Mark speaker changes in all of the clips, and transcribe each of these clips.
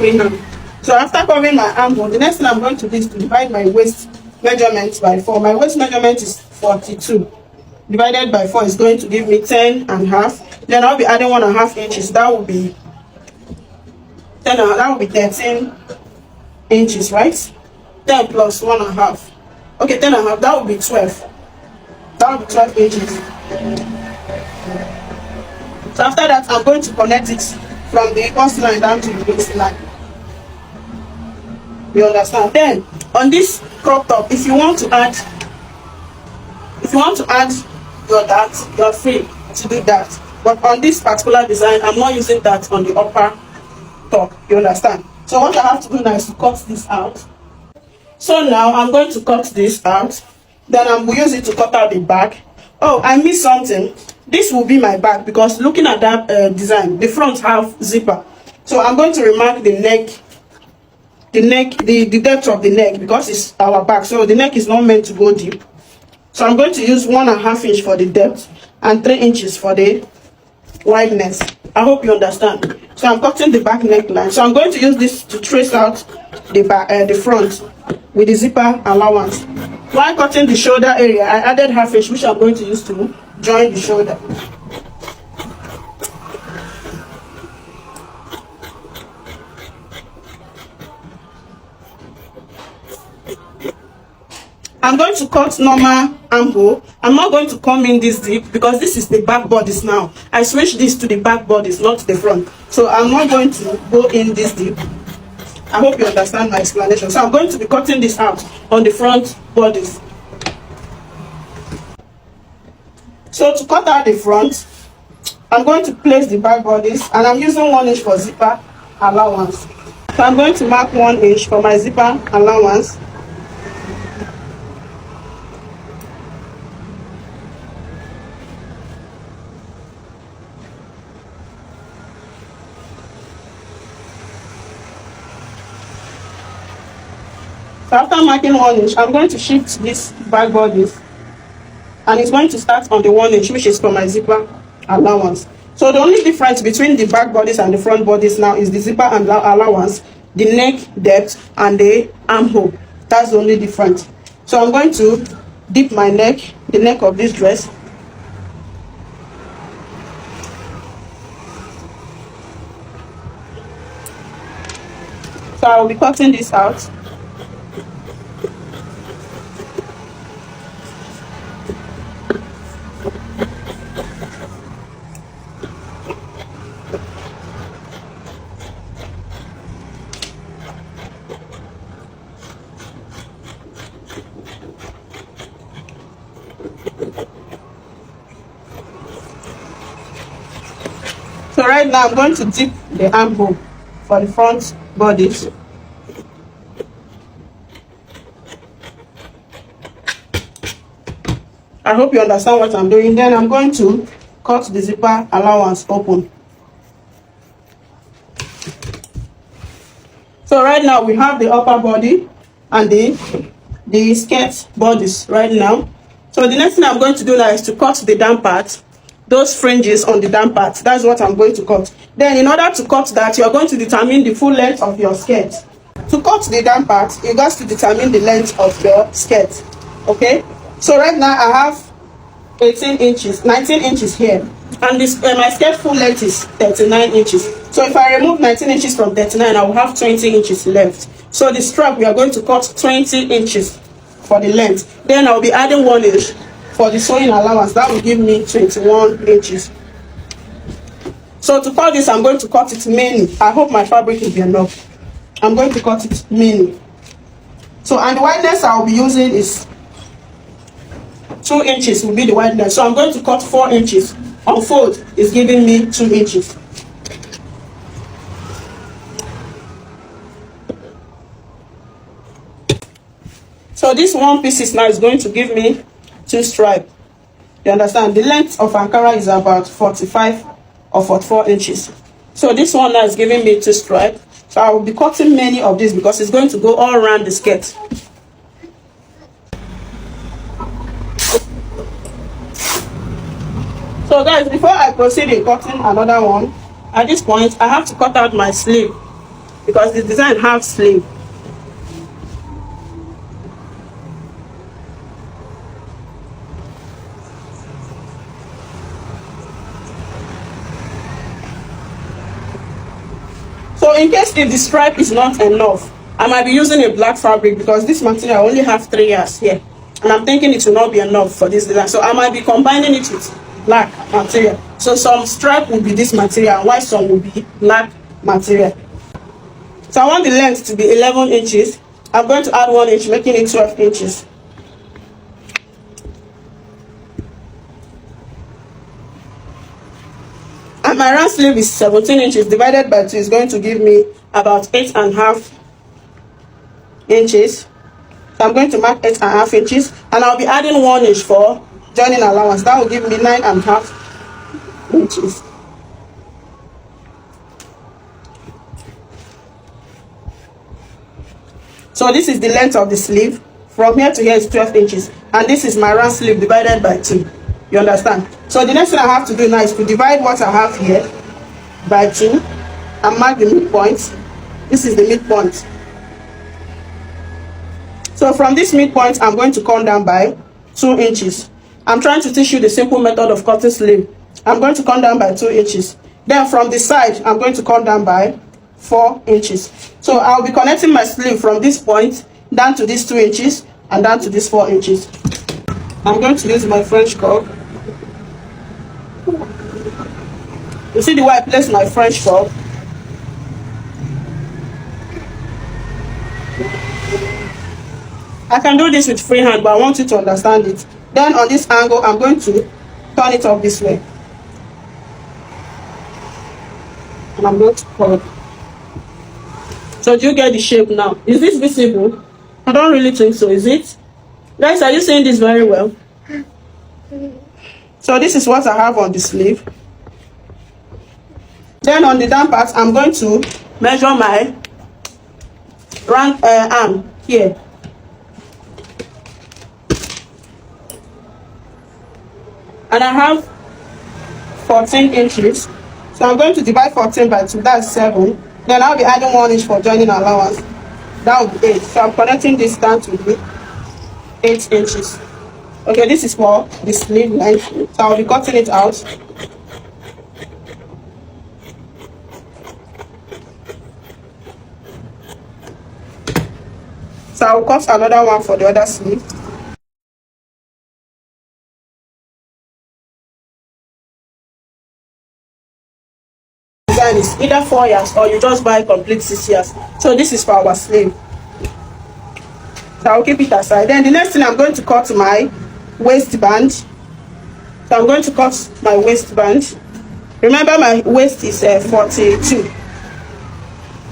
Speaker 1: free hand. So after covering my armhole, the next thing I'm going to do is to divide my waist measurement by 4. My waist measurement is 42. Divided by 4 is going to give me 10 and a half. Then I'll be adding 1.5 inches. That will be 10. That will be 13 inches, right? 10 plus 1.5. Okay, 10 and a half. That will be 12. That will be 12 inches. So after that, I'm going to connect it from the waistline down to the waistline. You understand? Then on this crop top, if you want to add your that, you're free to do that. But on this particular design, I'm not using that on the upper top. You understand? So what I have to do now is to cut this out. So now I'm going to cut this out. Then I will use it to cut out the back. Oh, I missed something. This will be my back, because looking at that design, the front have zipper. So I'm going to remark the neck, the depth of the neck, because it's our back. So the neck is not meant to go deep. So I'm going to use 1.5 inch for the depth and 3 inches for the wideness. I hope you understand. So I'm cutting the back neckline. So I'm going to use this to trace out the back, the front with the zipper allowance. While cutting the shoulder area, I added 1/2 inch, which I'm going to use to join the shoulder. I'm going to cut normal armhole. I'm not going to come in this deep, because this is the back bodice now. I switched this to the back bodice, not the front. So I'm not going to go in this deep. I hope you understand my explanation. So I'm going to be cutting this out on the front bodice. So to cut out the front, I'm going to place the back bodice, and I'm using 1 inch for zipper allowance. So I'm going to mark 1 inch for my zipper allowance. So after marking 1 inch, I'm going to shift this back bodice, and it's going to start on the 1 inch, which is for my zipper allowance. So the only difference between the back bodice and the front bodice now is the zipper and allowance, the neck depth, and the armhole. That's the only difference. So I'm going to dip my neck, the neck of this dress. So I will be cutting this out. So right now I'm going to dip the armhole for the front bodice. I hope you understand what I'm doing. Then I'm going to cut the zipper allowance open. So right now we have the upper body and the skirt bodice right now. So the next thing I'm going to do now is to cut the down part, those fringes on the down part. That's what I'm going to cut. Then in order to cut that, you're going to determine the full length of your skirt. To cut the down part, you got to determine the length of your skirt. Okay, so right now I have 18 inches, 19 inches here, and this my skirt full length is 39 inches. So if I remove 19 inches from 39, I will have 20 inches left. So the strap, we are going to cut 20 inches for the length. Then I'll be adding 1 inch for the sewing allowance. That will give me 21 inches. So to cut this, I'm going to cut it mini. I hope my fabric will be enough. I'm going to cut it mini. So, and the wideness I'll be using is 2 inches will be the wideness. So I'm going to cut 4 inches. Unfold is giving me 2 inches. So this one piece now is going to give me 2 stripes. You understand? The length of Ankara is about 45 or 44 inches. So this one now is giving me 2 stripes. So I will be cutting many of these because it's going to go all around the skirt. So guys, before I proceed in cutting another one, at this point I have to cut out my sleeve. because the design have sleeve. So in case if the stripe is not enough, I might be using a black fabric because this material only have 3 yards here, and I'm thinking it will not be enough for this design. So I might be combining it with black material. So some stripe will be this material, while some will be black material. So I want the length to be 11 inches. I'm going to add 1 inch, making it 12 inches. And my round sleeve is 17 inches divided by 2 is going to give me about 8.5 inches. So I'm going to mark 8.5 inches, and I'll be adding 1 inch for joining allowance. That will give me 9.5 inches. So this is the length of the sleeve. From here to here is 12 inches, and this is my round sleeve divided by 2. You understand? So the next thing I have to do now is to divide what I have here by 2 and mark the midpoint. This is the midpoint. So from this midpoint, I'm going to come down by 2 inches. I'm trying to teach you the simple method of cutting sleeve. I'm going to come down by 2 inches. Then from the side, I'm going to come down by 4 inches. So I'll be connecting my sleeve from this point down to this 2 inches and down to this 4 inches. I'm going to use my French curve. You see the way I place my French curve? I can do this with free hand, but I want you to understand it. Then on this angle, I'm going to turn it up this way. And I'm going to curve. So do you get the shape now? Is this visible? I don't really think so, is it? Guys, are you seeing this very well? So this is what I have on the sleeve. Then on the down part, I'm going to measure my round arm here. And I have 14 inches. So I'm going to divide 14 by 2, that's 7. Then I'll be adding 1 inch for joining allowance. That will be 8. So I'm connecting this down to be 8 inches. Okay, this is for the sleeve length. So I'll be cutting it out. So I'll cut another one for the other sleeve. Design is either 4 yards or you just buy complete 6 yards. So this is for our sleeve. So I'll keep it aside. Then the next thing, I'm going to cut my waistband. So I'm going to cut my waistband. Remember my waist is 42.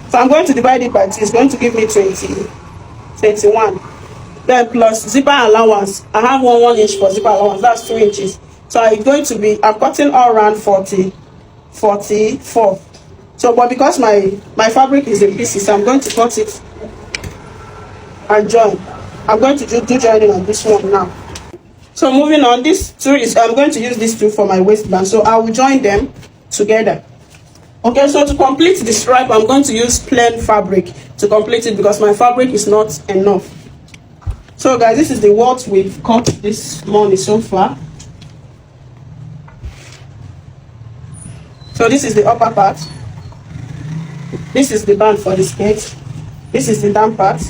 Speaker 1: So I'm going to divide it by 2. It's going to give me 21. Then plus zipper allowance. I have 1 inch for zipper allowance. That's 2 inches. So I'm going to be, I'm cutting all around 44. So but because my fabric is in pieces, I'm going to cut it and join. I'm going to do joining on this one now. So moving on, this tool is, I'm going to use this tool for my waistband. So I will join them together. Okay, so to complete the stripe, I'm going to use plain fabric to complete it because my fabric is not enough. So guys, this is the what we've cut this morning so far. So this is the upper part. This is the band for the skirt. This is the down part.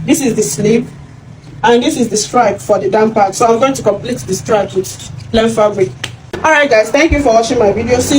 Speaker 1: This is the sleeve. And this is the stripe for the down part. So I'm going to complete the stripe with plain fabric. Alright guys, thank you for watching my video. See